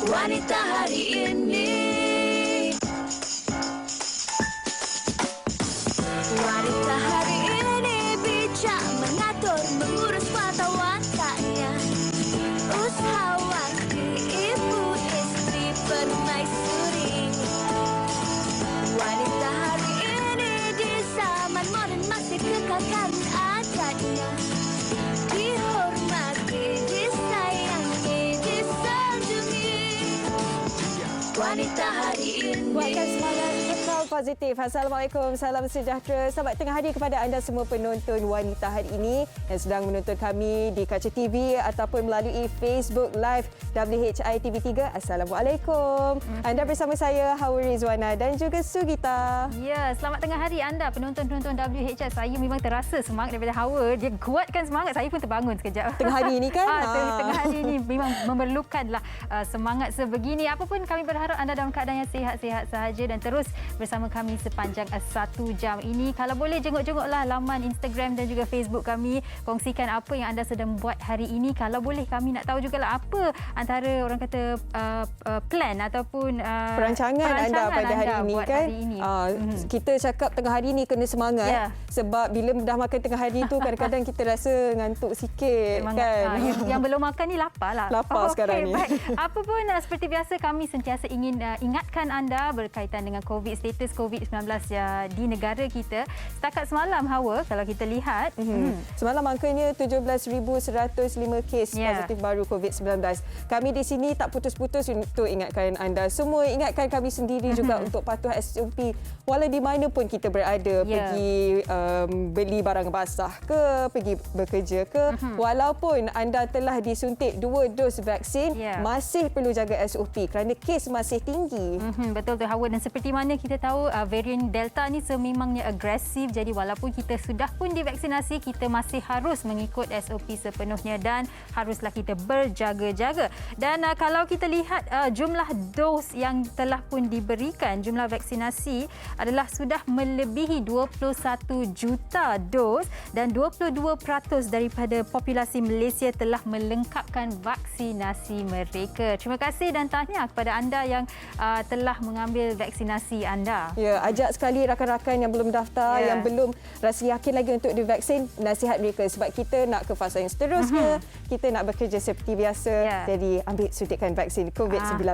Wanita hari ini. Wanita hari ini bijak mengatur, mengurus mata wataknya. Usahawati, ibu, istri, permaisuri. Wanita hari ini di zaman modern masih kekalkan adatnya. Dihormati, disayangi, disanjungi. Wanita hari ini. Buatkan semangat kekal positif. Assalamualaikum, salam sejahtera. Selamat tengah hari kepada anda semua penonton Wanita hari ini yang sedang menonton kami di kaca TV ataupun melalui Facebook Live WHI TV3. Assalamualaikum. Anda bersama saya Hawa Rizwana dan juga Sugita. Ya, selamat tengah hari anda penonton-penonton WHI. Saya memang terasa semangat daripada Hawa. Dia kuatkan semangat, saya pun terbangun sekejap. Tengah hari ini kan? Tengah hari ini memang memerlukanlah semangat sebegini. Apapun kami berharap anda dalam keadaan yang sihat-sihat sahaja dan terus bersama kami sepanjang 1 jam ini. Kalau boleh jenguk-jenguklah laman Instagram dan juga Facebook kami. Kongsikan apa yang anda sedang buat hari ini. Kalau boleh kami nak tahu jugalah apa antara orang kata plan ataupun perancangan anda pada hari ini kan. Hari ini. Kita cakap tengah hari ini kena semangat sebab bila dah makan tengah hari tu kadang-kadang kita rasa ngantuk sikit kan. Yang belum makan ni lapar lah. Lapar sekarang ni. Baik. Apa pun seperti biasa kami sentiasa ingin ingatkan anda berkaitan dengan COVID, status COVID-19 di negara kita. Setakat semalam Hawa, kalau kita lihat semalam angkanya 17,105 kes positif baru COVID-19. Kami di sini tak putus-putus untuk ingatkan anda semua, ingatkan kami sendiri juga untuk patuh SOP walau di mana pun kita berada, pergi beli barang basah ke, pergi bekerja ke, walaupun anda telah disuntik 2 dos vaksin, masih perlu jaga SOP kerana kes masih tinggi. Betul tu Hawa, dan seperti mana kita tahu varian Delta ni sememangnya agresif, jadi walaupun kita sudah pun divaksinasi, kita masih harus mengikut SOP sepenuhnya dan haruslah kita berjaga-jaga. Dan kalau kita lihat jumlah dos yang telah pun diberikan, jumlah vaksinasi adalah sudah melebihi 21 juta dos dan 22% daripada populasi Malaysia telah melengkapkan vaksinasi mereka. Terima kasih dan tahniah kepada anda yang telah mengambil vaksinasi anda. Ya, ajak sekali rakan-rakan yang belum daftar, yang belum rasa yakin lagi untuk divaksin, nasihat mereka sebab kita nak ke fasa yang seterusnya, kita nak bekerja seperti biasa. Jadi ambil suntikan vaksin COVID-19.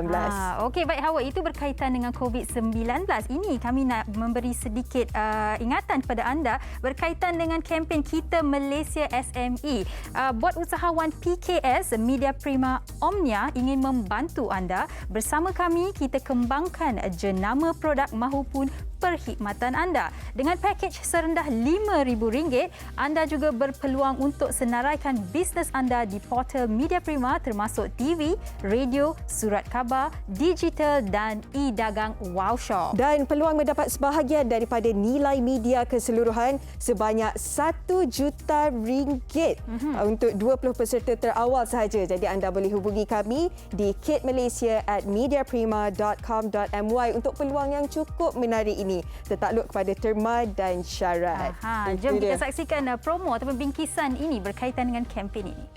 Okey, baik Hawa, itu berkaitan dengan COVID-19. Ini kami nak memberi sedikit ingatan kepada anda berkaitan dengan kempen Kita Malaysia SME. Buat usahawan PKS Media Prima Omnia ingin membantu anda. Bersama kami, kita kembangkan jenama produk mahupun perkhidmatan anda. Dengan pakej serendah RM5,000, anda juga berpeluang untuk senaraikan bisnes anda di portal Media Prima termasuk TV, radio, surat khabar, digital dan e-dagang Wow Shop. Dan peluang mendapat sebahagian daripada nilai media keseluruhan sebanyak RM1 juta untuk 20 peserta terawal sahaja. Jadi anda boleh hubungi kami di kitmalaysia@mediaprima.com.my untuk peluang yang cukup menarik ini. Tertakluk kepada terma dan syarat. Jom kita saksikan promo ataupun bingkisan ini berkaitan dengan kempen ini.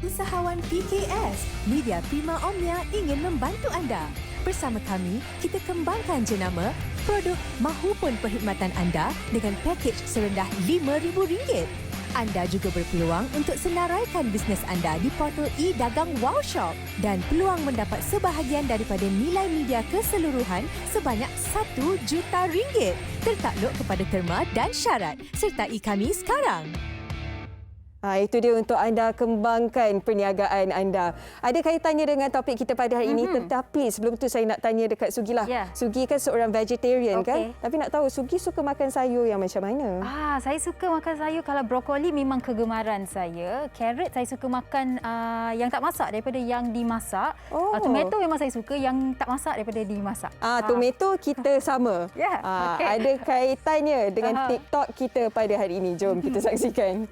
Usahawan PKS, Media Prima Omnia ingin membantu anda. Bersama kami, kita kembangkan jenama, produk mahupun perkhidmatan anda dengan pakej serendah RM5,000. Anda juga berpeluang untuk senaraikan bisnes anda di portal e-dagang Wow Shop dan peluang mendapat sebahagian daripada nilai media keseluruhan sebanyak RM1 juta. Tertakluk kepada terma dan syarat. Sertai kami sekarang. Itu dia untuk anda kembangkan perniagaan anda. Ada kaitannya dengan topik kita pada hari ini, tetapi sebelum tu saya nak tanya dekat Sugi lah. Sugi kan seorang vegetarian kan? Tapi nak tahu Sugi suka makan sayur yang macam mana? Saya suka makan sayur. Kalau brokoli memang kegemaran saya. Carrot saya suka makan yang tak masak daripada yang dimasak. Tomato memang saya suka yang tak masak daripada dimasak. Tomato kita sama. Ada kaitannya dengan TikTok kita pada hari ini. Jom kita saksikan.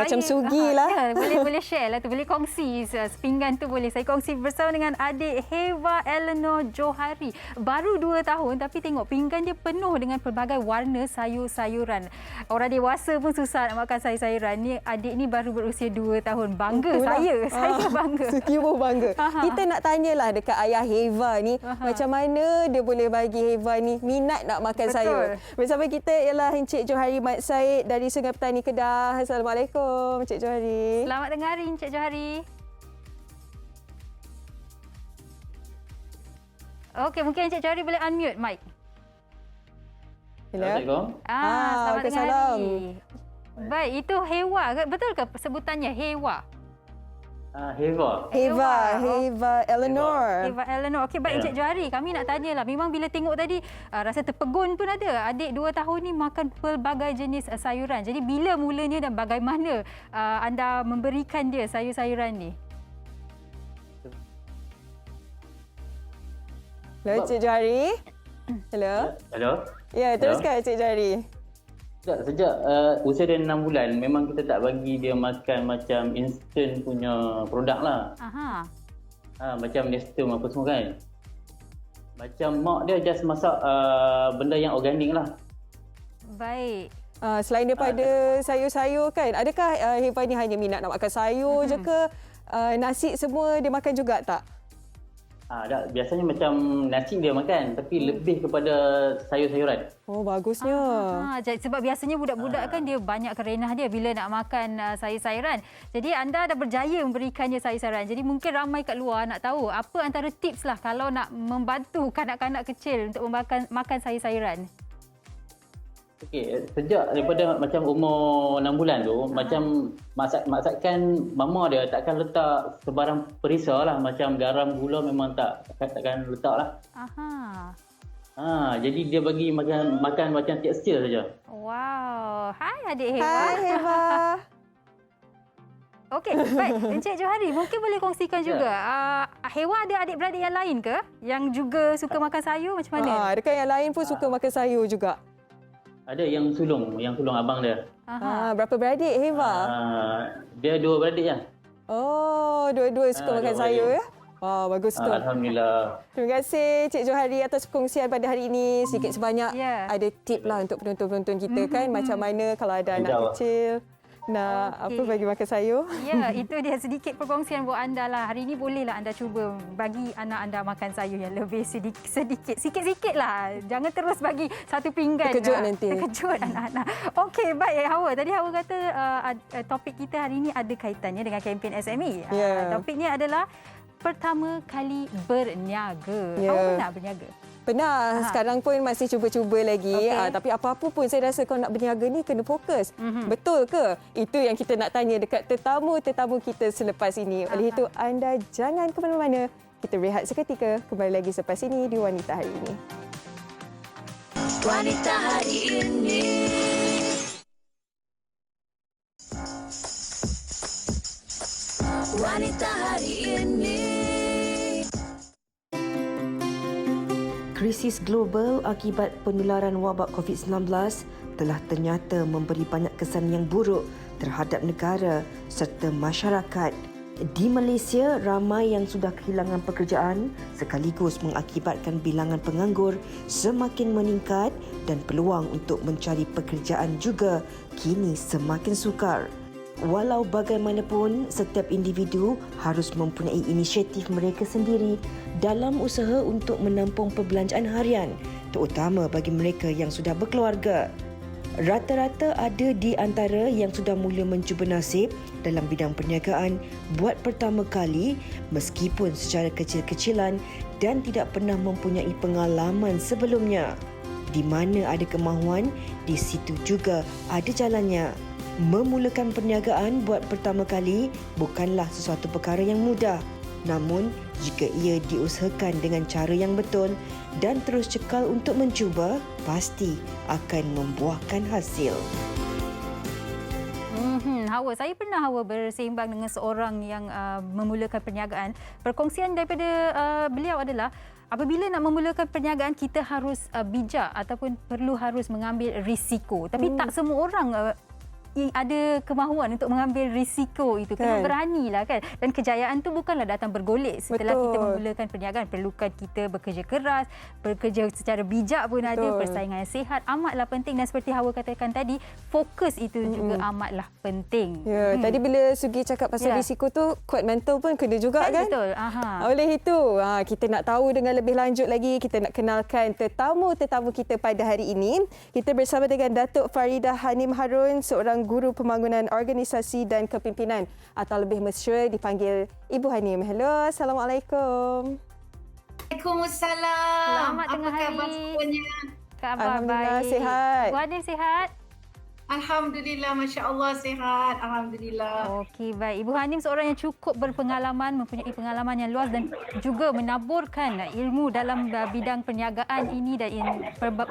macam sugi lah. Ya, boleh share lah tu, boleh kongsi sepinggan tu boleh saya kongsi bersama dengan adik Heva Eleanor Johari. Baru 2 tahun tapi tengok pinggan dia penuh dengan pelbagai warna sayur-sayuran. Orang dewasa pun susah nak makan sayur-sayuran. Ni adik ni baru berusia 2 tahun. Bangga saya bangga. Suki pun bangga. Kita nak tanyalah dekat ayah Heva ni macam mana dia boleh bagi Heva ni minat nak makan sayur. Bersama kita ialah Encik Johari Mat Said dari Sungai Petani Kedah. Assalamualaikum Encik Johari. Selamat dengar hari Encik Johari. Okey, mungkin Encik Johari boleh unmute mic. Hello. Assalamualaikum. Selamat dengar Waalaikumsalam. hari. Baik, itu Hewa ke? Betul ke sebutannya Hewa? Heva. Heva Eleanor. Heva Eleanor. Okey, baik Ya. Encik Johari, kami nak tanyalah. Memang bila tengok tadi rasa terpegun pun ada. Adik 2 tahun ni makan pelbagai jenis sayuran. Jadi bila mulanya dan bagaimana anda memberikan dia sayur-sayuran ni? Hello Encik Johari. Hello. Hello. Ya, teruskan Encik Johari. Sejak usia dia 6 bulan, memang kita tak bagi dia makan macam instant punya produk lah. Aha. Macam Nestum apa semua kan. Macam mak dia just masak benda yang organik lah. Baik. Selain daripada sayur-sayur kan, adakah Heva ni hanya minat nak makan sayur je ke? Nasi semua dia makan juga tak? Biasanya macam nasi dia makan, tapi lebih kepada sayur-sayuran. Oh, bagusnya. Sebab biasanya budak-budak kan dia banyak kerenah dia bila nak makan sayur-sayuran. Jadi anda dah berjaya memberikannya sayur-sayuran. Jadi mungkin ramai kat luar nak tahu apa antara tips lah kalau nak membantu kanak-kanak kecil untuk makan sayur-sayuran. Okey, sejak daripada macam umur 6 bulan tu, macam masakan mama dia takkan letak sebarang perisa lah. Macam garam, gula memang takkan letak lah. Aha. Jadi dia bagi makan macam tekstur saja. Wow. Hai adik Heva. Hai Heva. Okey, baik. Encik Johari, mungkin boleh kongsikan juga. Heva ada adik-beradik yang lain ke? Yang juga suka makan sayur macam mana? Adakah yang lain pun suka makan sayur juga? Ada yang sulung abang dia. Berapa beradik Heva? Dia 2 beradik lah. Oh, dua-dua suka makan sayur ya? Wah, bagus tu. Alhamdulillah. Terima kasih Cik Johari atas perkongsian pada hari ini. Sikit sebanyak ada tip lah untuk penonton-penonton kita kan. Macam mana kalau ada anak kecil nak bagi makan sayur. Ya, itu dia sedikit perkongsian buat anda lah. Hari ini bolehlah anda cuba bagi anak anda makan sayur yang lebih sikit-sikit lah. Jangan terus bagi satu pinggan. Terkejut nanti. Terkejut anak-anak. Okey, baik Hawa. Tadi Hawa kata topik kita hari ini ada kaitannya dengan kempen SME. Topiknya adalah pertama kali berniaga. Hawa pernah berniaga? Pernah. Sekarang pun masih cuba-cuba lagi. Tapi apa-apa pun saya rasa kalau nak berniaga ni kena fokus. Betul ke? Itu yang kita nak tanya dekat tetamu-tetamu kita selepas ini. Oleh itu, anda jangan ke mana-mana. Kita rehat seketika. Kembali lagi selepas ini di Wanita Hari Ini. Wanita Hari Ini. Wanita Hari Ini. Krisis global akibat penularan wabak COVID-19 telah ternyata memberi banyak kesan yang buruk terhadap negara serta masyarakat. Di Malaysia, ramai yang sudah kehilangan pekerjaan sekaligus mengakibatkan bilangan penganggur semakin meningkat dan peluang untuk mencari pekerjaan juga kini semakin sukar. Walau bagaimanapun, setiap individu harus mempunyai inisiatif mereka sendiri dalam usaha untuk menampung perbelanjaan harian, terutama bagi mereka yang sudah berkeluarga. Rata-rata ada di antara yang sudah mula mencuba nasib dalam bidang perniagaan buat pertama kali meskipun secara kecil-kecilan dan tidak pernah mempunyai pengalaman sebelumnya. Di mana ada kemahuan, di situ juga ada jalannya. Memulakan perniagaan buat pertama kali bukanlah sesuatu perkara yang mudah. Namun, jika ia diusahakan dengan cara yang betul dan terus cekal untuk mencuba, pasti akan membuahkan hasil. Hawa, saya pernah bersembang dengan seorang yang memulakan perniagaan. Perkongsian daripada beliau adalah apabila nak memulakan perniagaan, kita harus bijak ataupun harus mengambil risiko. Tapi tak semua orang ada kemahuan untuk mengambil risiko itu. Kena beranilah kan. Dan kejayaan tu bukanlah datang bergolek. Setelah kita memulakan perniagaan, perlukan kita bekerja keras, bekerja secara bijak pun ada, persaingan yang sihat amatlah penting. Dan seperti Hawa katakan tadi, fokus itu juga amatlah penting. Ya, tadi bila Sugi cakap pasal risiko tu, kuat mental pun kena juga kan? Betul. Oleh itu, kita nak tahu dengan lebih lanjut lagi, kita nak kenalkan tetamu kita pada hari ini. Kita bersama dengan Datuk Faridah Hanim Harun, seorang guru pembangunan organisasi dan kepimpinan, atau lebih mesra dipanggil Ibu Hanim. Hello, Assalamualaikum. Waalaikumsalam. Selamat tengah hari. Apa khabar semuanya? Khabar Alhamdulillah, baik. sihat. Bu Hanim sihat? Alhamdulillah, Masya Allah sihat. Alhamdulillah. Okey, baik. Ibu Hanim seorang yang cukup berpengalaman, mempunyai pengalaman yang luas dan juga menaburkan ilmu dalam bidang perniagaan ini dan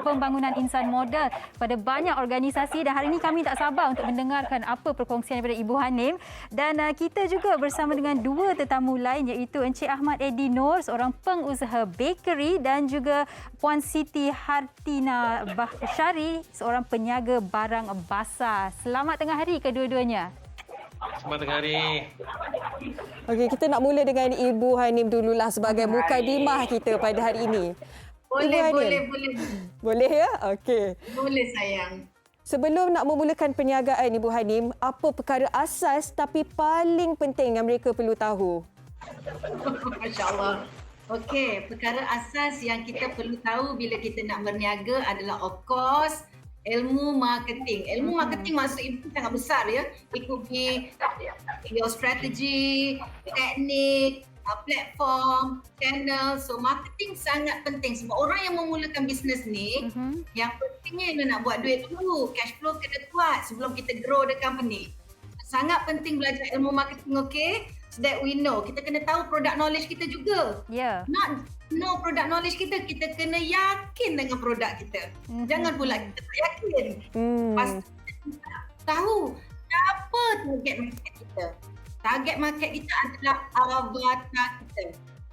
pembangunan insan modal pada banyak organisasi. Dan hari ini kami tak sabar untuk mendengarkan apa perkongsian daripada Ibu Hanim. Dan kita juga bersama dengan dua tetamu lain, iaitu Encik Ahmad Eddie Noor, seorang pengusaha bakery, dan juga Puan Siti Hartina Bahsyari, seorang peniaga barang basah. Selamat tengah hari kedua-duanya. Selamat tengah hari. Okey, kita nak mula dengan Ibu Hanim dululah sebagai mukadimah kita pada hari ini. Boleh. Boleh ya? Okey. Boleh sayang. Sebelum nak memulakan perniagaan Ibu Hanim, apa perkara asas tapi paling penting yang mereka perlu tahu? Masya Allah. Okey, perkara asas yang kita perlu tahu bila kita nak berniaga adalah of course ilmu marketing. Ilmu marketing maksud itu sangat besar ya. It could be your strategy, teknik, platform, channel. So marketing sangat penting sebab orang yang memulakan bisnes ni yang pentingnya dia nak buat duit dulu. Cash flow kena kuat sebelum kita grow the company. Sangat penting belajar ilmu marketing, okay? So that we know. Kita kena tahu product knowledge kita juga. Ya. Not know product knowledge kita kena yakin dengan produk kita. Jangan pula kita tak yakin. Pasti kita tahu apa target market kita. Target market kita adalah avatar kita.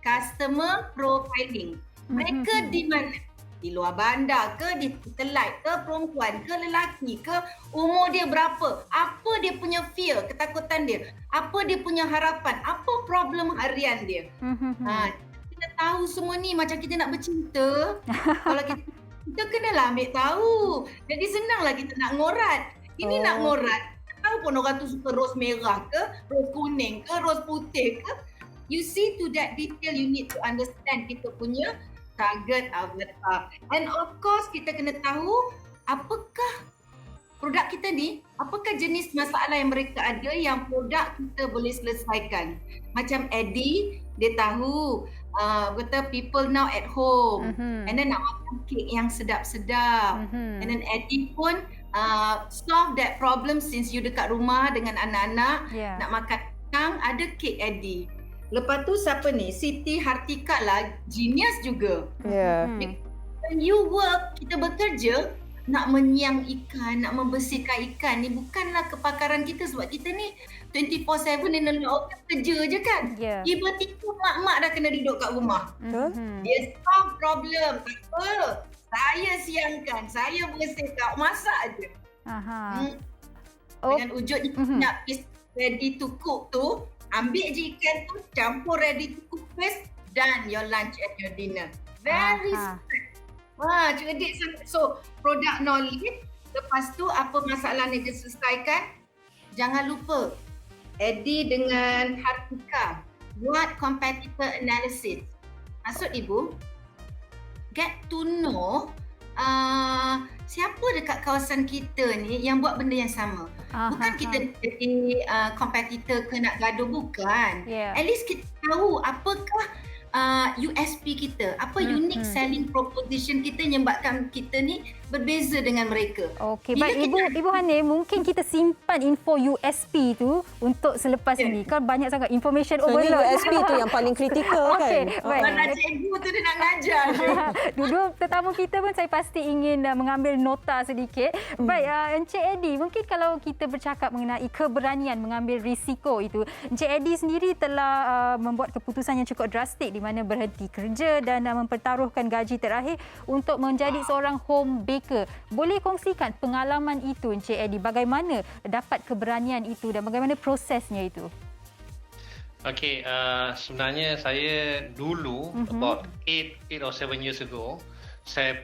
Customer profiling. Mereka di mana? Di luar bandar ke, di Telite ke, perempuan ke, lelaki ke, umur dia berapa, apa dia punya fear, ketakutan dia, apa dia punya harapan, apa problem harian dia. Kita tahu semua ni macam kita nak bercinta. Kalau kita kenalah ambil tahu. Jadi senanglah kita nak ngorat. Ini nak ngorat. Tahu pun orang tu suka ros merah ke, ros kuning ke, ros putih ke. You see to that detail, you need to understand kita punya target avatar. And of course kita kena tahu apakah produk kita ni, apakah jenis masalah yang mereka ada yang produk kita boleh selesaikan. Macam Eddie, dia tahu kata people now at home and then nak makan kek yang sedap-sedap. And then Eddie pun solve that problem since you dekat rumah dengan anak-anak, nak makan kentang, ada kek Eddie. Lepas tu siapa ni? Siti Hartika lah, genius juga. When you work, kita bekerja, nak menyiang ikan, nak membersihkan ikan ni bukanlah kepakaran kita sebab kita ni 24/7 in the office kerja je kan. Tiba-tiba mak-mak dah kena duduk kat rumah. Dia solve problem. Tak apa. Saya siangkan, saya bersihkan, masak je. Dengan wujud nak ready to cook tu, ambil je ikan tu, campur ready to cook paste, done your lunch and your dinner. Very simple. Cerdik sangat. So, product knowledge, lepas tu apa masalah yang dia selesaikan, jangan lupa Eddie dengan Hartika buat competitor analysis. Maksud ibu, get to know siapa dekat kawasan kita ni yang buat benda yang sama. Bukan kita jadi competitor ke nak gaduh, bukan. At least kita tahu apakah USP kita, apa unique selling proposition kita yang buatkan kita ni berbeza dengan mereka. Okey, baik Ibu Hanim, mungkin kita simpan info USP tu untuk selepas ini. Kan banyak sangat information overload. USP tu yang paling kritikal kan. Mana cikgu tu dia nak ngajar. Dua tetamu kita pun saya pasti ingin mengambil nota sedikit. Baik, Encik Eddie, mungkin kalau kita bercakap mengenai keberanian mengambil risiko itu, Encik Eddie sendiri telah membuat keputusan yang cukup drastik di mana berhenti kerja dan mempertaruhkan gaji terakhir untuk menjadi seorang home baker. Boleh kongsikan pengalaman itu Encik Eddie, bagaimana dapat keberanian itu dan bagaimana prosesnya itu? Okay, sebenarnya saya dulu, about 8 or 7 years ago, saya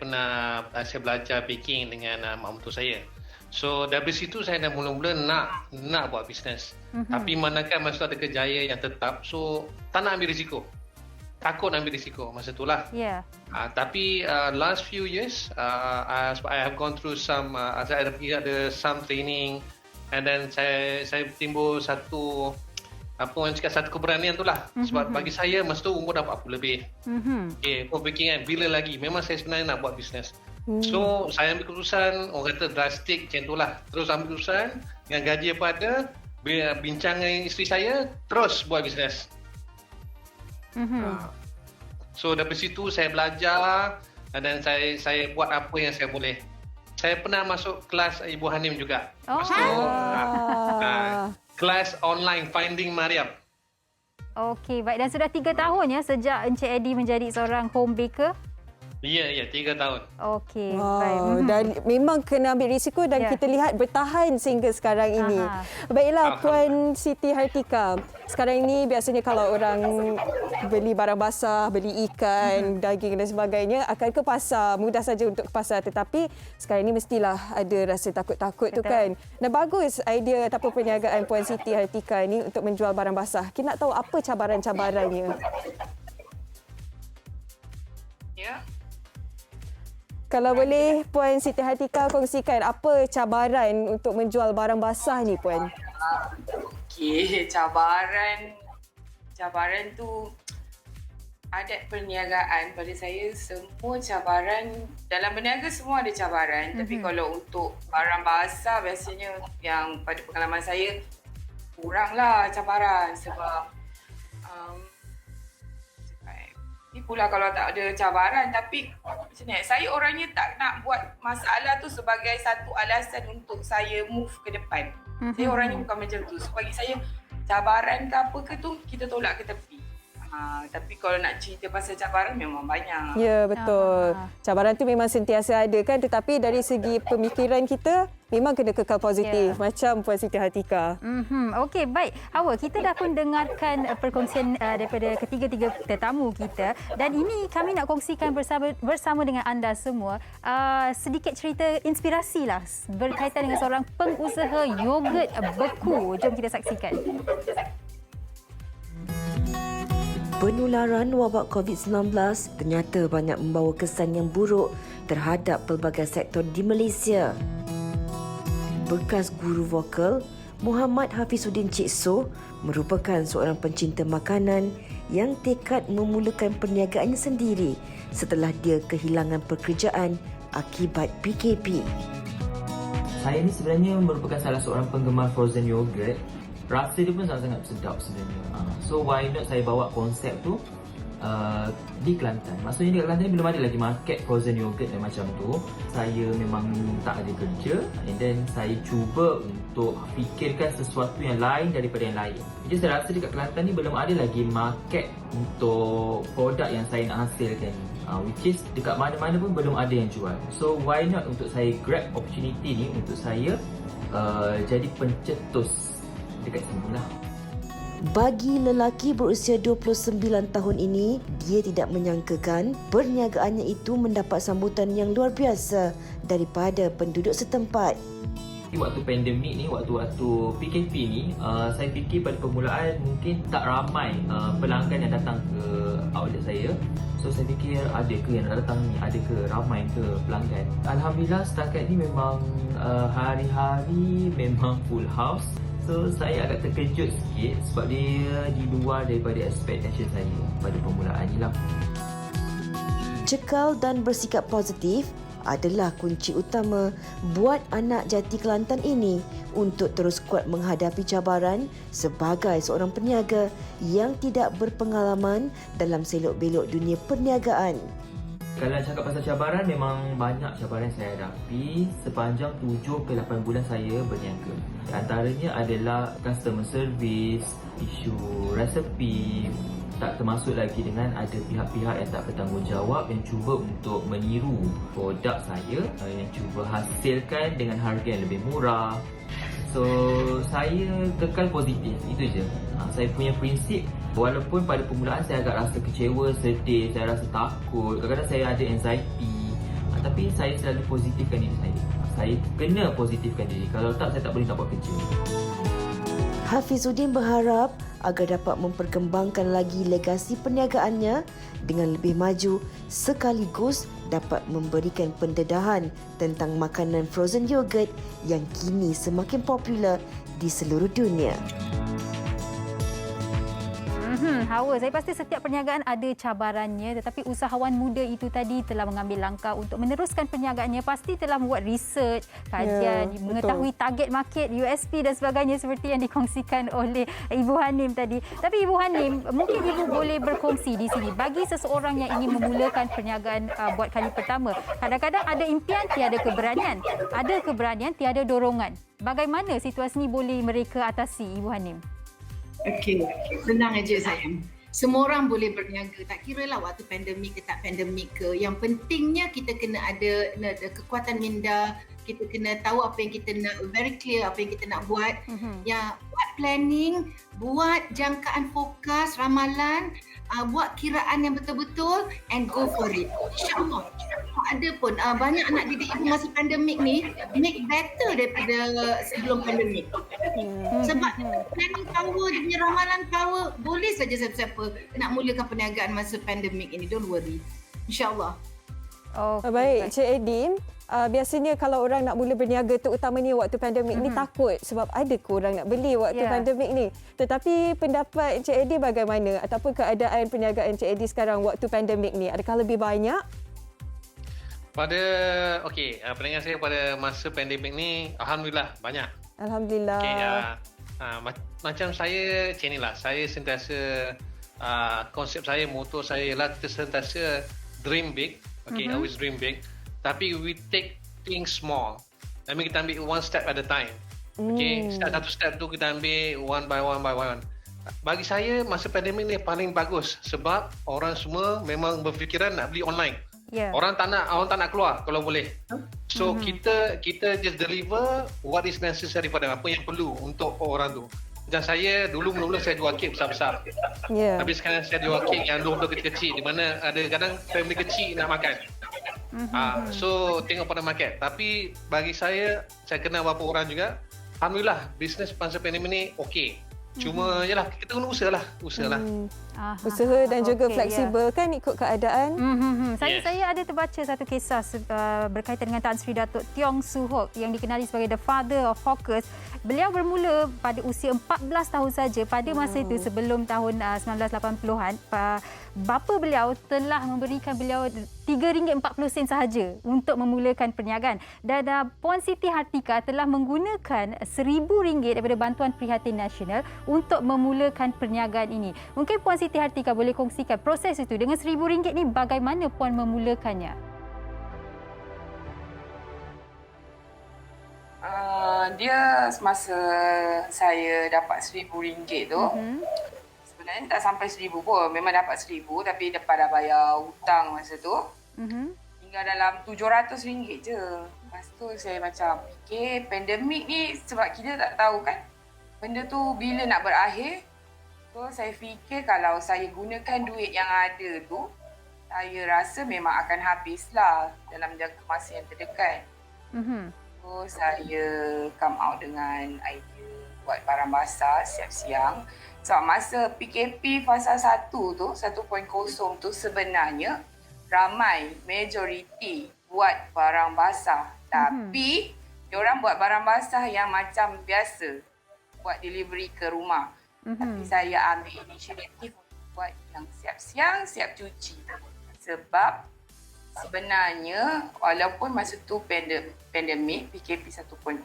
belajar baking dengan mak mentua saya. So dari situ saya dah mula-mula nak buat bisnes. Tapi manakala masa ada kejayaan yang tetap, so tak nak ambil risiko. Takut ambil risiko masa itulah. Yeah. Tapi last few years, I have gone through some, saya ada some training, and then saya timbul satu satu keberanian tu lah. Sebab bagi saya masa tu umur dah 40 lebih. Okay, baking kan, bila lagi? Memang saya sebenarnya nak buat bisnes. So saya ambil keputusan, orang kata drastik macam tu lah. Terus ambil keputusan dengan gaji apa ada, bincang dengan isteri saya, terus buat bisnes. So dari situ saya belajar dan saya buat apa yang saya boleh. Saya pernah masuk kelas Ibu Hanim juga. Kelas online Finding Mariam. Okey, baik. Dan sudah 3 tahun ya sejak Encik Eddie menjadi seorang home baker? Ya, 3 tahun. Okey, wow. baik. Dan memang kena ambil risiko dan kita lihat bertahan sehingga sekarang ini. Baiklah, Puan Siti Hartika. Sekarang ini biasanya kalau orang beli barang basah, beli ikan, daging dan sebagainya akan ke pasar, mudah saja untuk ke pasar. Tetapi sekarang ini mestilah ada rasa takut-takut tu kan. Dan bagus idea ataupun perniagaan Puan Siti Hartika ini untuk menjual barang basah. Kita nak tahu apa cabaran-cabarannya. Ya. Kalau boleh Puan Siti Hartika kongsikan apa cabaran untuk menjual barang basah ni Puan? Okey, cabaran tu adat perniagaan pada saya, semua cabaran dalam berniaga semua ada cabaran. Tapi kalau untuk barang basah biasanya yang pada pengalaman saya kuranglah cabaran sebab ni pula kalau tak ada cabaran. Tapi macam ni, saya orangnya tak nak buat masalah tu sebagai satu alasan untuk saya move ke depan. Saya orangnya bukan macam tu. So bagi saya cabaran ke apa ke tu kita tolak ke tepi. Tapi kalau nak cerita pasal cabaran memang banyak. Ya, betul. Cabaran tu memang sentiasa ada kan, tetapi dari segi pemikiran kita memang kena kekal positif macam Puan Siti Hartika. Okey, baik. Hawa, kita dah pun dengarkan perkongsian daripada ketiga-tiga tetamu kita dan ini kami nak kongsikan bersama dengan anda semua sedikit cerita inspirasi lah berkaitan dengan seorang pengusaha yogurt beku. Jom kita saksikan. Penularan wabak COVID-19 ternyata banyak membawa kesan yang buruk terhadap pelbagai sektor di Malaysia. Bekas guru vokal Muhammad Hafizuddin Cik So merupakan seorang pencinta makanan yang tekad memulakan perniagaannya sendiri setelah dia kehilangan pekerjaan akibat PKP. Saya ni sebenarnya merupakan salah seorang penggemar frozen yogurt. Rasa dia pun sangat-sangat sedap sebenarnya. So why not saya bawa konsep tu di Kelantan. Maksudnya di Kelantan ni belum ada lagi market frozen yogurt dan macam tu. Saya memang tak ada kerja and then saya cuba untuk fikirkan sesuatu yang lain daripada yang lain. Jadi saya rasa dekat Kelantan ni belum ada lagi market untuk produk yang saya nak hasilkan. Which is dekat mana-mana pun belum ada yang jual. So why not untuk saya grab opportunity ni untuk saya jadi pencetus dekat sini lah. Bagi lelaki berusia 29 tahun ini, dia tidak menyangkakan perniagaannya itu mendapat sambutan yang luar biasa daripada penduduk setempat. Waktu pandemik ni, waktu PKP ni, saya fikir pada permulaan mungkin tak ramai pelanggan yang datang ke outlet saya. So saya fikir ada ke yang datang ni, ada ke ramai ke pelanggan. Alhamdulillah setakat ni memang hari-hari memang full house. So saya agak terkejut sikit sebab dia di luar daripada expectation saya pada permulaan ni lah. Cekal dan bersikap positif adalah kunci utama buat anak jati Kelantan ini untuk terus kuat menghadapi cabaran sebagai seorang peniaga yang tidak berpengalaman dalam selok-belok dunia perniagaan. Kalau cakap pasal cabaran, memang banyak cabaran saya hadapi sepanjang 7 ke 8 bulan saya berniaga. Antaranya adalah customer service, isu resepi, Tak termasuk lagi dengan ada pihak-pihak yang tak bertanggungjawab yang cuba untuk meniru produk saya, yang cuba hasilkan dengan harga yang lebih murah. So, saya kekal positif, itu je. Saya punya prinsip, walaupun pada permulaan saya agak rasa kecewa, sedih, saya rasa takut, kadang-kadang saya ada anxiety, tapi saya selalu positifkan diri saya. Saya kena positifkan diri, kalau tak saya tak boleh nak buat kerja. Hafizuddin berharap agar dapat memperkembangkan lagi legasi perniagaannya dengan lebih maju sekaligus dapat memberikan pendedahan tentang makanan frozen yogurt yang kini semakin popular di seluruh dunia. Hawa, saya pasti setiap perniagaan ada cabarannya, tetapi usahawan muda itu tadi telah mengambil langkah untuk meneruskan perniagaannya, pasti telah membuat research, kajian, mengetahui target market, USP dan sebagainya seperti yang dikongsikan oleh Ibu Hanim tadi. Tapi Ibu Hanim, mungkin Ibu boleh berkongsi di sini bagi seseorang yang ingin memulakan perniagaan buat kali pertama. Kadang-kadang ada impian, tiada keberanian. Ada keberanian, tiada dorongan. Bagaimana situasi ini boleh mereka atasi, Ibu Hanim? Okey, senang aja sayang. Semua orang boleh berniaga, tak kira lah waktu pandemik ke tak pandemik ke. Yang pentingnya kita kena ada kekuatan minda, kita kena tahu apa yang kita nak, very clear apa yang kita nak buat. Ya, buat planning, buat jangkaan fokus, ramalan, buat kiraan yang betul-betul and go for it. InsyaAllah. Ada pun banyak anak didik ibu masa pandemik ni make better daripada sebelum pandemik. Sebab planning power, dia punya ramalan power, boleh saja siapa-siapa nak mulakan perniagaan masa pandemik ini. Don't worry. InsyaAllah. Baik, Cik Eddie. Biasanya kalau orang nak mula berniaga terutamanya waktu pandemik ni takut sebab ada ke orang nak beli waktu pandemik ni. Tetapi pendapat Cik Eddie bagaimana ataupun keadaan perniagaan Cik Eddie sekarang waktu pandemik ni? Adakah lebih banyak? Pandangan saya pada masa pandemik ni, alhamdulillah banyak. Alhamdulillah. Macam saya macam inilah, saya sentiasa konsep saya, moto saya ialah kita sentiasa dream big. Always dream big. Tapi we take things small. I mean kita ambil one step at a time. Satu step tu kita ambil one by one. Bagi saya masa pandemik ni paling bagus sebab orang semua memang berfikiran nak beli online. Orang tak nak keluar kalau boleh. So kita just deliver what is necessary pada apa yang perlu untuk orang tu. Macam saya dulu mula-mula saya jual kek besar-besar. Tapi sekarang saya jual kek yang dua-dua kecil-kecil di mana ada kadang family kecil nak makan. So tengok pada market. Tapi bagi saya kenal beberapa orang juga. Alhamdulillah bisnes masa pandemik ni okey. Cuma yalah kita kena usahalah. Usaha dan juga fleksibel kan ikut keadaan. Saya ada terbaca satu kisah berkaitan dengan Tan Sri Datuk Tiong Su Hock yang dikenali sebagai the father of hawkers. Beliau bermula pada usia 14 tahun saja pada masa itu sebelum tahun 1980-an. Bapa beliau telah memberikan beliau RM3.40 sahaja untuk memulakan perniagaan. Dan Puan Siti Hartika telah menggunakan RM1,000 daripada Bantuan Prihatin Nasional untuk memulakan perniagaan ini. Mungkin Puan Siti Hartika boleh kongsikan proses itu dengan RM1,000 ni bagaimana Puan memulakannya? Dia semasa saya dapat RM1,000 tu, sebenarnya tak sampai RM1,000 pun. Memang dapat RM1,000 tapi lepas dah bayar hutang masa tu, tinggal dalam RM700 je. Lepas tu saya macam fikir pandemik ni sebab kita tak tahu kan benda tu bila nak berakhir. So saya fikir kalau saya gunakan duit yang ada tu, saya rasa memang akan habislah dalam jangka masa yang terdekat. So saya come out dengan idea buat barang basah siap-siang. So masa PKP fasa 1 tu, 1.0 tu sebenarnya ramai majoriti buat barang basah. Tapi diorang buat barang basah yang macam biasa, buat delivery ke rumah. Tapi saya ambil inisiatif buat yang siap-siang, siap cuci. Sebab sebenarnya walaupun masa tu pandemik PKP 1.0,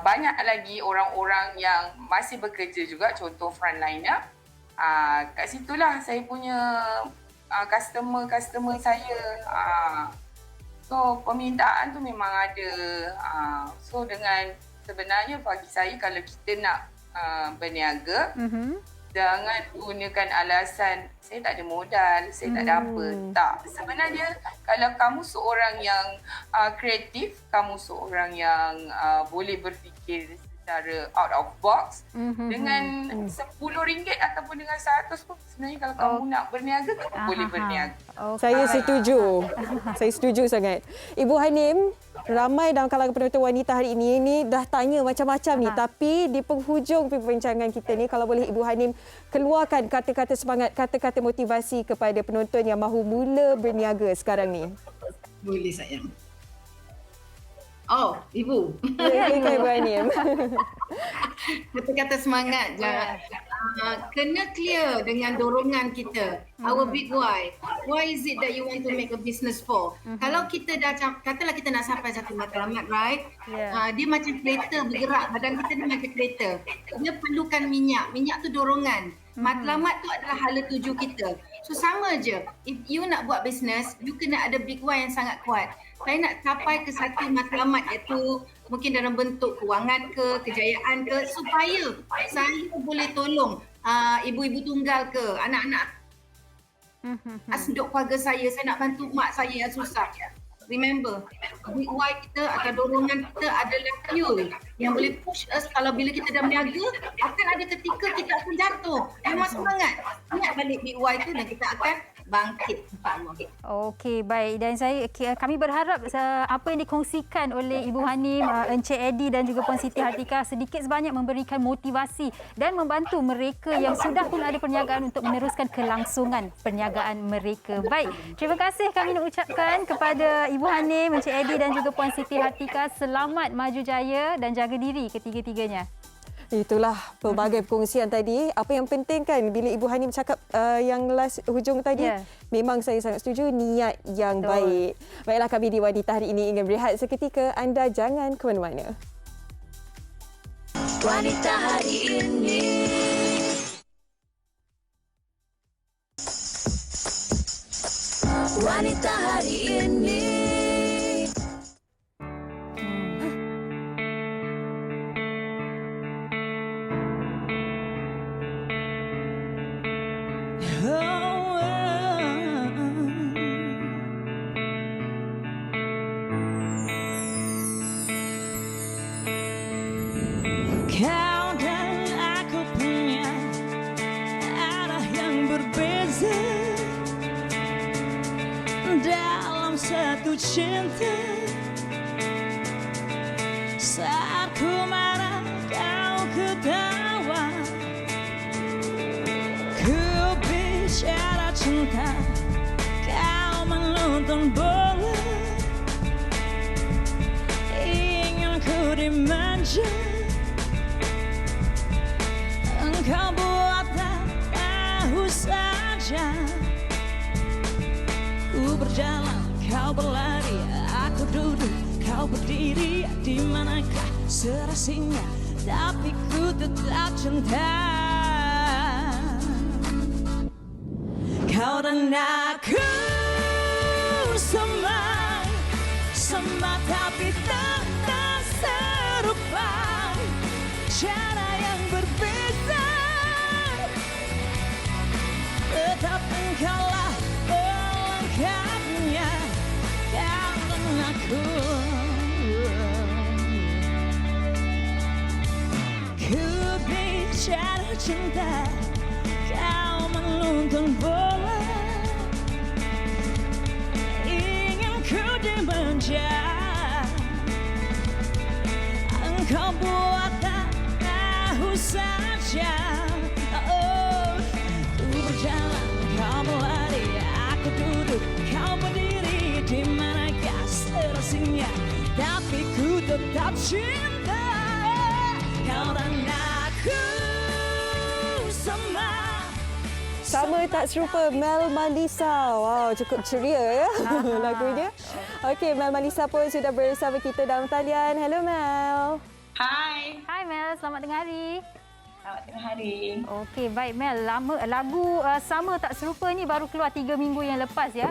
banyak lagi orang-orang yang masih bekerja juga, contoh frontliner. Kat situlah saya punya customer saya. So permintaan tu memang ada. So dengan sebenarnya bagi saya kalau kita nak berniaga, Jangan gunakan alasan saya tak ada modal, saya tak ada apa. Tak. Sebenarnya kalau kamu seorang yang kreatif, kamu seorang yang boleh berfikir secara out of box, dengan RM10 ataupun dengan 100 pun sebenarnya kalau kamu nak berniaga, kamu boleh berniaga. Saya setuju. Saya setuju sangat. Ibu Hanim, ramai dalam kalangan penonton wanita hari ini dah tanya macam-macam ni, tapi di penghujung perbincangan kita ni, kalau boleh Ibu Hanim keluarkan kata-kata semangat, kata-kata motivasi kepada penonton yang mahu mula berniaga sekarang ni. Boleh sayang. Oh, Ibu. Silakan Ibu Hanim. Kata-kata semangat je. Kena clear dengan dorongan kita. Our big why. Why is it that you want to make a business for? Kalau kita dah, katalah kita nak sampai satu matlamat, right? Dia macam kereta bergerak. Badan kita ni macam kereta. Dia perlukan minyak. Minyak tu dorongan. Matlamat tu adalah hala tuju kita. So sama je. If you nak buat business, you kena ada big why yang sangat kuat. Saya nak capai ke satu matlamat, iaitu mungkin dalam bentuk kewangan ke, kejayaan ke, supaya saya boleh tolong ibu-ibu tunggal ke, anak-anak asduk keluarga saya nak bantu mak saya yang susah. Remember, big why kita atau dorongan kita adalah fuel yang boleh push us. Kalau bila kita dah berniaga, akan ada ketika kita akan jatuh. Memang semangat. Ingat balik big why tu dan kita akan bangkit. Okey, baik. Dan kami berharap apa yang dikongsikan oleh Ibu Hanim, Encik Eddie dan juga Puan Siti Hartika sedikit sebanyak memberikan motivasi dan membantu mereka yang sudah pun ada perniagaan untuk meneruskan kelangsungan perniagaan mereka. Baik, terima kasih kami nak ucapkan kepada Ibu Hanim, Encik Eddie dan juga Puan Siti Hartika. Selamat maju jaya dan jaga diri ketiga-tiganya. Itulah pelbagai perkongsian tadi. Apa yang penting kan bila Ibu Hanim cakap yang last hujung tadi, memang saya sangat setuju, niat yang baik. Baiklah, kami di Wanita hari ini ingin berehat seketika. Anda jangan ke mana-mana. Wanita hari ini. Wanita hari ini. Kau dan aku punya arah yang berbeza dalam satu cinta. Saat ku marah, kau ketawa. Ku bicara cinta, kau menonton bola. Ingin ku dimanja, engkau buat tak tahu saja. Ku berjalan, kau berlari, aku duduk, kau berdiri. Di manakah serasinya, tapi ku tetap cinta. Kau dan aku sama, sama tapi tak serupa. Cara yang berbeza, tetap engkaulah pelengkapnya. Kau dan aku. Ku bicara cinta, kau menonton bola. Ingin ku dimanja, engkau buat tak tahu saja. Oh, ku berjalan, kau berlari, aku duduk, kau berdiri. Di manakah serasinya, tapi ku tetap cinta. Kau dan aku sama. Sama tak serupa Mel Malisa. Wow, cukup ceria ya lagunya. Okey, Mel Malisa pun sudah bersama kita dalam talian. Hello Mel. Hai. Hai Mel, selamat tengah hari. Selamat tengah hari. Okey, baik Mel. Lagu Sama Tak Serupa ni baru keluar 3 minggu yang lepas ya?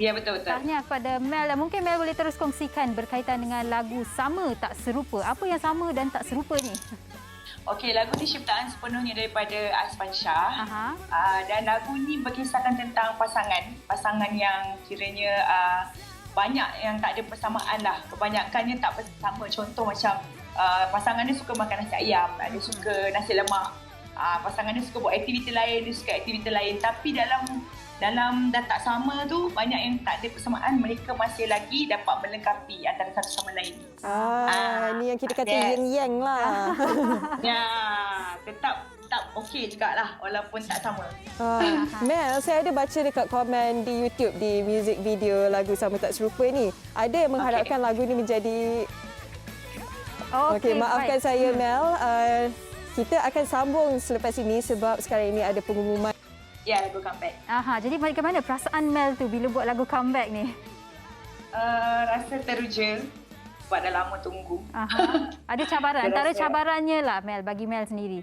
Ya, betul-betul. Tahniah kepada Mel. Dan mungkin Mel boleh terus kongsikan berkaitan dengan lagu Sama Tak Serupa. Apa yang sama dan tak serupa ni? Okey, lagu ni ciptaan sepenuhnya daripada Azman Shah. Dan lagu ni berkisahkan tentang pasangan yang kiranya banyak yang tak ada persamaan lah. Kebanyakannya tak bersama. Contoh macam pasangan dia suka makan nasi ayam, dia suka nasi lemak. Pasangan dia suka buat aktiviti lain, dia suka aktiviti lain. Tapi dalam dah tak sama tu, banyak yang tak ada persamaan, mereka masih lagi dapat melengkapi antara satu sama lain. Ni yang kita kata yin-yang lah. Ya, tetap okey jugalah walaupun tak sama. Mel, saya ada baca dekat komen di YouTube di music video lagu Sama Tak Serupa ni. Ada yang mengharapkan lagu ni menjadi... Okey, maafkan saya Mel. Kita akan sambung selepas ini sebab sekarang ini ada pengumuman. Ya, lagu comeback. Jadi bagaimana perasaan Mel tu bila buat lagu comeback ni? Rasa teruja sebab dah lama tunggu. Ada cabaran. Antara cabarannya lah Mel, bagi Mel sendiri.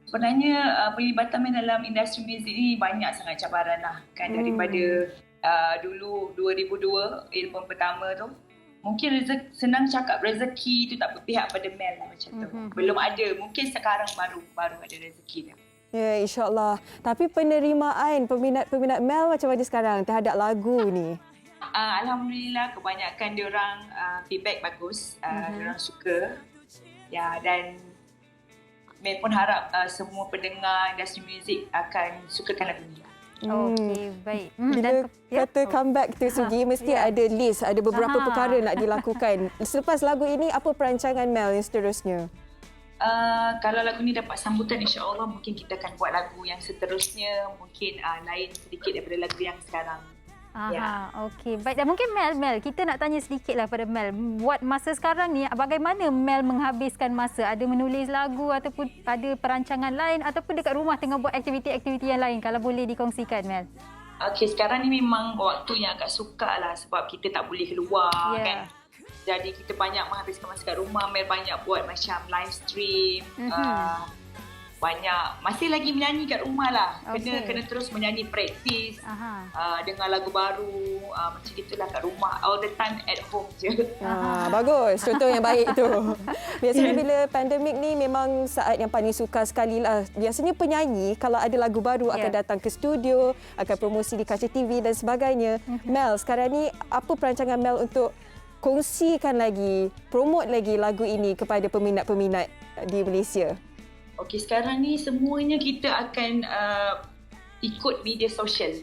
Sebenarnya pelibatan Mel dalam industri muzik ni banyak sangat cabaran lah. Kan daripada dulu 2002, album pertama tu. Mungkin senang cakap rezeki tu tak berpihak pada Mel macam tu. Belum ada. Mungkin sekarang baru ada rezeki dia. Ya, insyaAllah. Tapi penerimaan peminat Mel macam mana sekarang terhadap lagu ni? Alhamdulillah kebanyakan diorang feedback bagus. Diorang suka. Ya, dan Mel pun harap semua pendengar industri muzik akan sukakan lagu ni. Okey, baik. Bila kata comeback tu Sugi, mesti ada list, ada beberapa perkara nak dilakukan. Selepas lagu ini, apa perancangan Mel yang seterusnya? Kalau lagu ni dapat sambutan, insya-Allah mungkin kita akan buat lagu yang seterusnya, mungkin lain sedikit daripada lagu yang sekarang. Okey. Baik, dan mungkin Mel, kita nak tanya sedikitlah pada Mel. Buat masa sekarang ni, bagaimana Mel menghabiskan masa? Ada menulis lagu ataupun ada perancangan lain ataupun dekat rumah tengah buat aktiviti-aktiviti yang lain? Kalau boleh dikongsikan, Mel. Okey, sekarang ni memang waktu yang agak sukar lah sebab kita tak boleh keluar kan. Jadi kita banyak menghabiskan masa kat rumah. Mel banyak buat macam live stream. Banyak masih lagi menyanyi kat rumah lah. Kena terus menyanyi, praktis. Dengar lagu baru. Macam gitulah kat rumah. All the time at home je. Bagus. Contoh yang baik tu. Biasanya bila pandemik ni memang saat yang paling sukar sekali lah. Biasanya penyanyi kalau ada lagu baru akan datang ke studio, akan promosi di kaca TV dan sebagainya. Mel, sekarang ni apa perancangan Mel untuk kongsikan lagi, promote lagi lagu ini kepada peminat-peminat di Malaysia? Okey, sekarang ni semuanya kita akan ikut media sosial.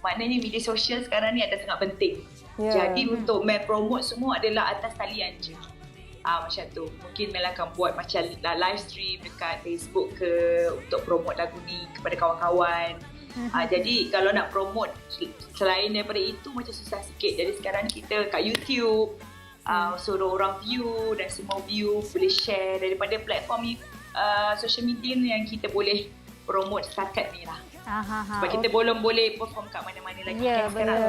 Maknanya media sosial sekarang ni ada sangat penting. Jadi untuk Mel promote semua adalah atas talian je. Macam tu. Mungkin Mel akan buat macam live stream dekat Facebook ke untuk promote lagu ni kepada kawan-kawan. Jadi kalau nak promote selain daripada itu macam susah sikit. Jadi sekarang kita kat YouTube suruh orang view dan semua view boleh share daripada platform social media yang kita boleh promote setakat ni lah. Sebab kita belum boleh perform kat mana-mana lagi kan sekarang.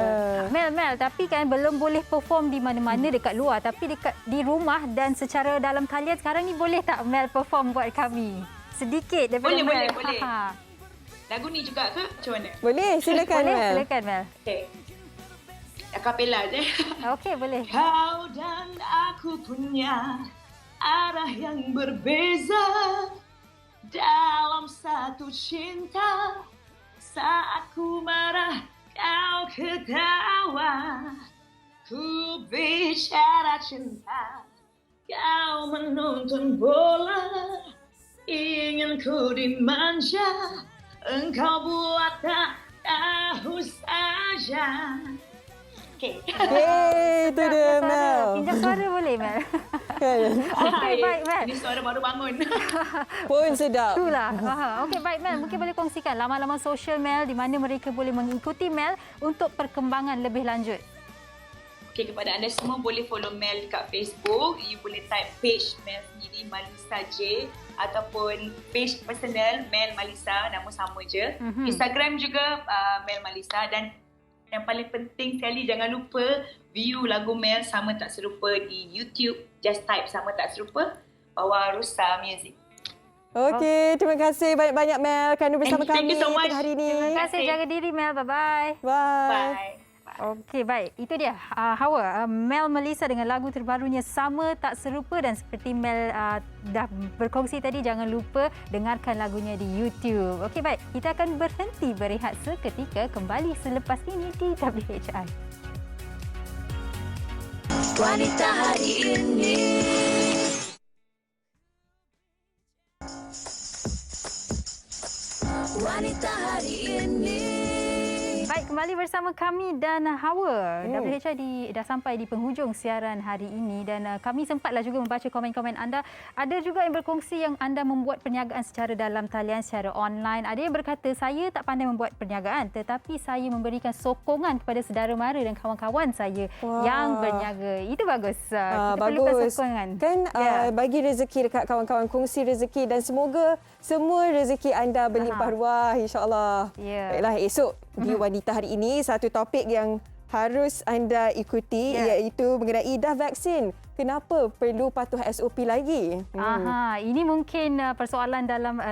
Mel, tapi kan belum boleh perform di mana-mana dekat luar, tapi di rumah dan secara dalam talian sekarang ni boleh tak Mel perform buat kami? Sedikit daripada Mel. Boleh. Lagu ni juga ke? Macam mana? Boleh, silakan Mel. Silakan Mel. Okey. Akapela je. Okey, boleh. Kau dan aku punya arah yang berbeza dalam satu cinta. Saat ku marah, kau ketawa. Ku bicara cinta, kau menuntun bola. Ingin ku dimanja, engkau buat tak tahu saja. Okey. Itu dia Mel. Pinjam suara boleh Mel? Okey, baik Mel. Ini suara baru bangun. Pun sedap. Itulah. Okey, baik Mel. Mungkin boleh kongsikan laman-laman sosial Mel di mana mereka boleh mengikuti Mel untuk perkembangan lebih lanjut. Okey, kepada anda semua boleh follow Mel dekat Facebook. You boleh type page Mel sendiri, Malisa J, ataupun page personal Mel Malisa, nama sama je. Instagram juga Mel Malisa, dan yang paling penting sekali jangan lupa view lagu Mel Sama Tak Serupa di YouTube. Just type Sama Tak Serupa bawah Rusa Music. Okey, terima kasih banyak-banyak Mel kerana bersama kami so hari ini. Terima kasih, jaga diri Mel. Bye-bye. Bye. Bye. Okey, baik. Itu dia Hawa, Mel Melissa dengan lagu terbarunya Sama Tak Serupa, dan seperti Mel dah berkongsi tadi, jangan lupa dengarkan lagunya di YouTube. Okey, baik. Kita akan berhenti berehat seketika, kembali selepas ini di WHI. Wanita hari ini. Wanita hari ini. Baik, kembali bersama kami dan Hawa. WHI dah sampai di penghujung siaran hari ini, dan kami sempatlah juga membaca komen-komen anda. Ada juga yang berkongsi yang anda membuat perniagaan secara dalam talian, secara online. Ada yang berkata, saya tak pandai membuat perniagaan, tetapi saya memberikan sokongan kepada saudara mara dan kawan-kawan saya yang berniaga. Itu bagus. Kita perlukan sokongan. Kan bagi rezeki dekat kawan-kawan, kongsi rezeki, dan semoga semua rezeki anda berlimpah ruah, insya-Allah. Baiklah, esok di Wanita hari ini, satu topik yang harus anda ikuti iaitu mengenai dah vaksin. Kenapa perlu patuh SOP lagi? Ini mungkin persoalan dalam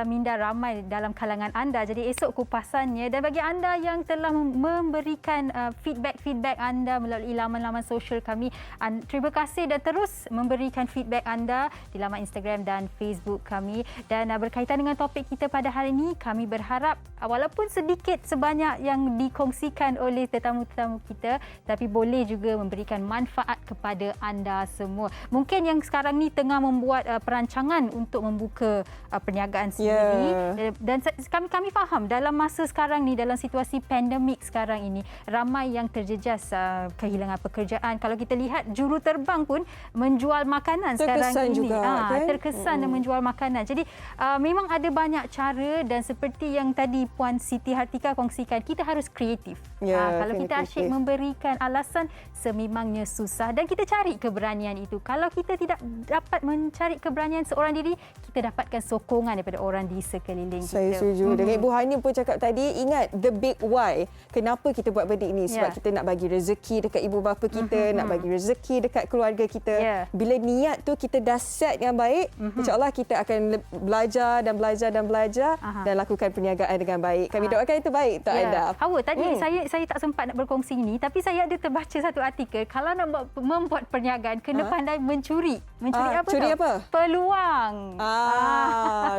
minda ramai dalam kalangan anda. Jadi esok kupasannya, dan bagi anda yang telah memberikan feedback anda melalui laman-laman sosial kami, terima kasih dan terus memberikan feedback anda di laman Instagram dan Facebook kami. Dan berkaitan dengan topik kita pada hari ini, kami berharap walaupun sedikit sebanyak yang dikongsikan oleh tetamu-tetamu kita, tapi boleh juga memberikan manfaat kepada anda semua. Mungkin yang sekarang ni tengah membuat perancangan untuk membuka perniagaan sendiri, dan kami faham dalam masa sekarang ni, dalam situasi pandemik sekarang ini, ramai yang terjejas kehilangan pekerjaan. Kalau kita lihat juru terbang pun menjual makanan sekarang ini. Terkesan menjual makanan. Jadi memang ada banyak cara, dan seperti yang tadi Puan Siti Hartika kongsikan, kita harus kreatif. Kalau kita asyik memberikan alasan, sememangnya susah, dan kita cari keberanian itu. Kalau kita tidak dapat mencari keberanian seorang diri, kita dapatkan sokongan daripada orang di sekeliling kita. Saya setuju. Dengan Ibu Hani pun cakap tadi, ingat the big why. Kenapa kita buat benda ini? Sebab kita nak bagi rezeki dekat ibu bapa kita, nak bagi rezeki dekat keluarga kita. Bila niat tu kita dah set yang baik, insya-Allah kita akan belajar dan belajar dan lakukan perniagaan dengan baik. Kami doakan itu baik untuk anda. Hawa, tadi saya tak sempat nak berkongsi ini, tapi saya ada terbaca satu artikel, kalau nak membuat perniagaan, kena pandai mencuri. Mencuri apa? Curi apa? Peluang.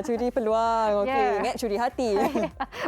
Curi peluang. Okey, ingat curi hati.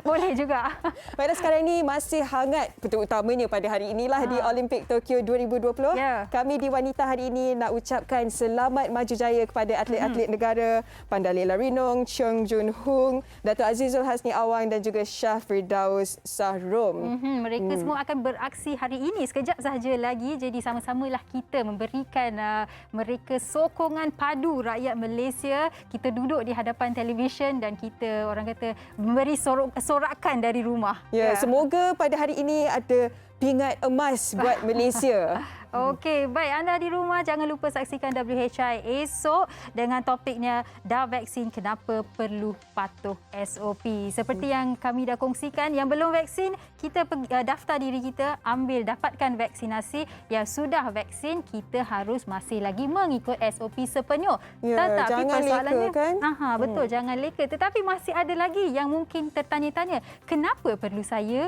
Boleh juga. Pada sekarang ini masih hangat, terutamanya pada hari inilah di Olimpik Tokyo 2020. Kami di Wanita hari ini nak ucapkan selamat maju jaya kepada atlet-atlet negara, Pandalila Rinong, Cheong Jun Hung, Dato' Azizul Hasni Awang dan juga Shah Firdaus Sahrom. Mereka semua akan beraksi hari ini sekejap sahaja lagi. Jadi sama-samalah kita memberikan mereka sokongan padu rakyat Malaysia. Kita duduk di hadapan televisyen dan kita, orang kata, memberi sorakan dari rumah. Semoga pada hari ini ada pingat emas buat Malaysia. Okey, baik, anda di rumah jangan lupa saksikan WHI esok dengan topiknya dah vaksin, kenapa perlu patuh SOP. Seperti yang kami dah kongsikan, yang belum vaksin, kita daftar diri kita, dapatkan vaksinasi. Yang sudah vaksin, kita harus masih lagi mengikut SOP sepenuh. Tetapi jangan persoalannya, leka, kan? Betul, jangan leka. Tetapi masih ada lagi yang mungkin tertanya-tanya, kenapa perlu saya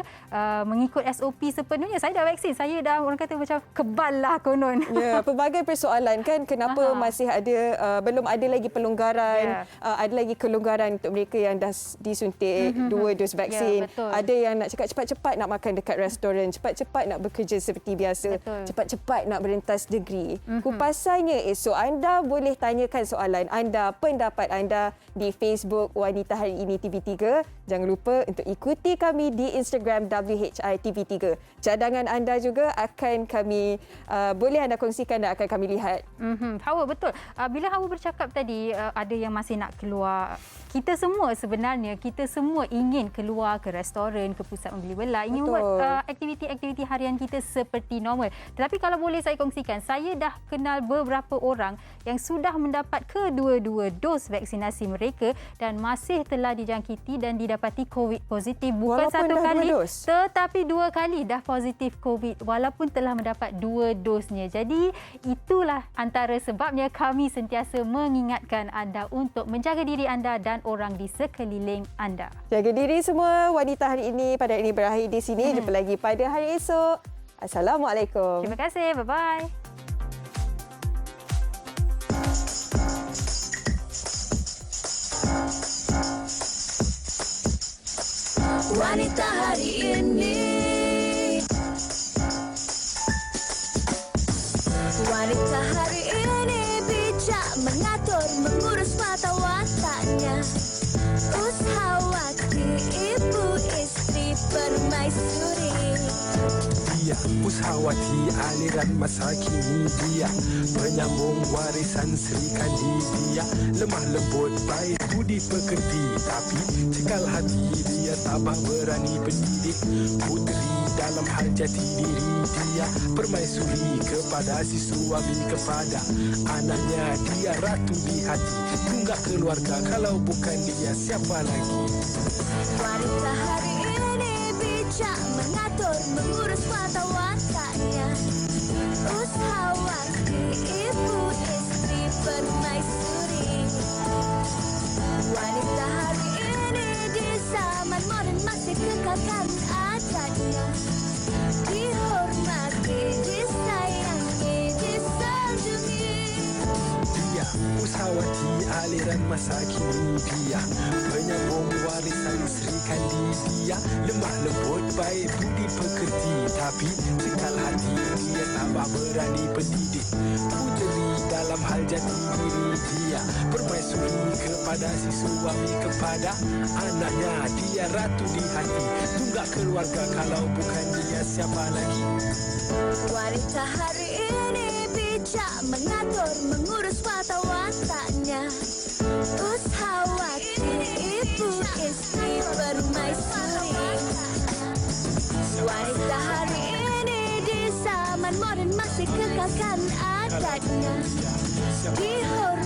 mengikut SOP sepenuhnya? Saya dah vaksin, saya dah, orang kata, macam kebal lah konon. Pelbagai persoalan kan, kenapa masih ada belum ada lagi pelonggaran, ada lagi kelonggaran untuk mereka yang dah disuntik 2 dos vaksin. Ada yang nak cakap cepat-cepat nak makan dekat restoran, cepat-cepat nak bekerja seperti biasa, cepat-cepat nak berentas degree. Kupasannya esok, anda boleh tanyakan soalan anda, pendapat anda di Facebook Wanita Hari Ini TV3. Jangan lupa untuk ikuti kami di Instagram WHI TV3. Cadangan anda juga akan kami boleh anda kongsikan dan akan kami lihat. Hawa, betul. Bila Hawa bercakap tadi, ada yang masih nak keluar. Kita semua sebenarnya, kita semua ingin keluar ke restoran, ke pusat membeli belah, ingin buat aktiviti-aktiviti harian kita seperti normal. Tetapi kalau boleh saya kongsikan, saya dah kenal beberapa orang yang sudah mendapat kedua-dua dos vaksinasi mereka dan masih telah dijangkiti dan didapati COVID positif. Bukan satu kali, tetapi 2 kali dah positif COVID walaupun telah mendapat 2 dosnya. Jadi itulah antara sebabnya kami sentiasa mengingatkan anda untuk menjaga diri anda dan orang di sekeliling anda. Jaga diri semua. Wanita hari ini pada ini berakhir di sini. Jumpa lagi pada hari esok. Assalamualaikum. Terima kasih. Bye-bye. Wanita hari ini, wanita hari ini bijak mengatur, mengurus mata wataknya. Ushawati, ibu istri permaisuri. Dia Ushawati, aliran masa kini dia, penyambung warisan Sri Kandi dia. Lemah lembut, baik budi pekerti, tapi cekal hati dia, tabah berani pendidik. Puteri dalam hal jati diri dia, permaisuri kepada si suami, kepada anaknya. Dia ratu di hati, tunggak keluarga, kalau bukan dia siapa lagi? Wanita hari ini bijak mengatur, mengurus mata wataknya. Ushawati, ibu istri permaisuri. Wanita hari ini di zaman moden masih kekalkan adatnya. Dihormati, disayangi, disanjungi. Dia Ushawati, aliran masa kini dia, penyambung warisan Sri Kandi dia. Lemah lembut, baik budi pekerti, tapi cekal hati dia, tabah berani pendidik. Puteri dalam hal jati diri dia, permaisuri kepada si suami, kepada anaknya. Dia ratu di hati, tunggak keluarga, kalau bukan dia siapa lagi? Wanita hari ini bijak mengatur, mengurus mata wataknya. Ushawati, ibu istri permaisuri. Wanita hari ini di zaman moden masih kekalkan adatnya. Dihormati,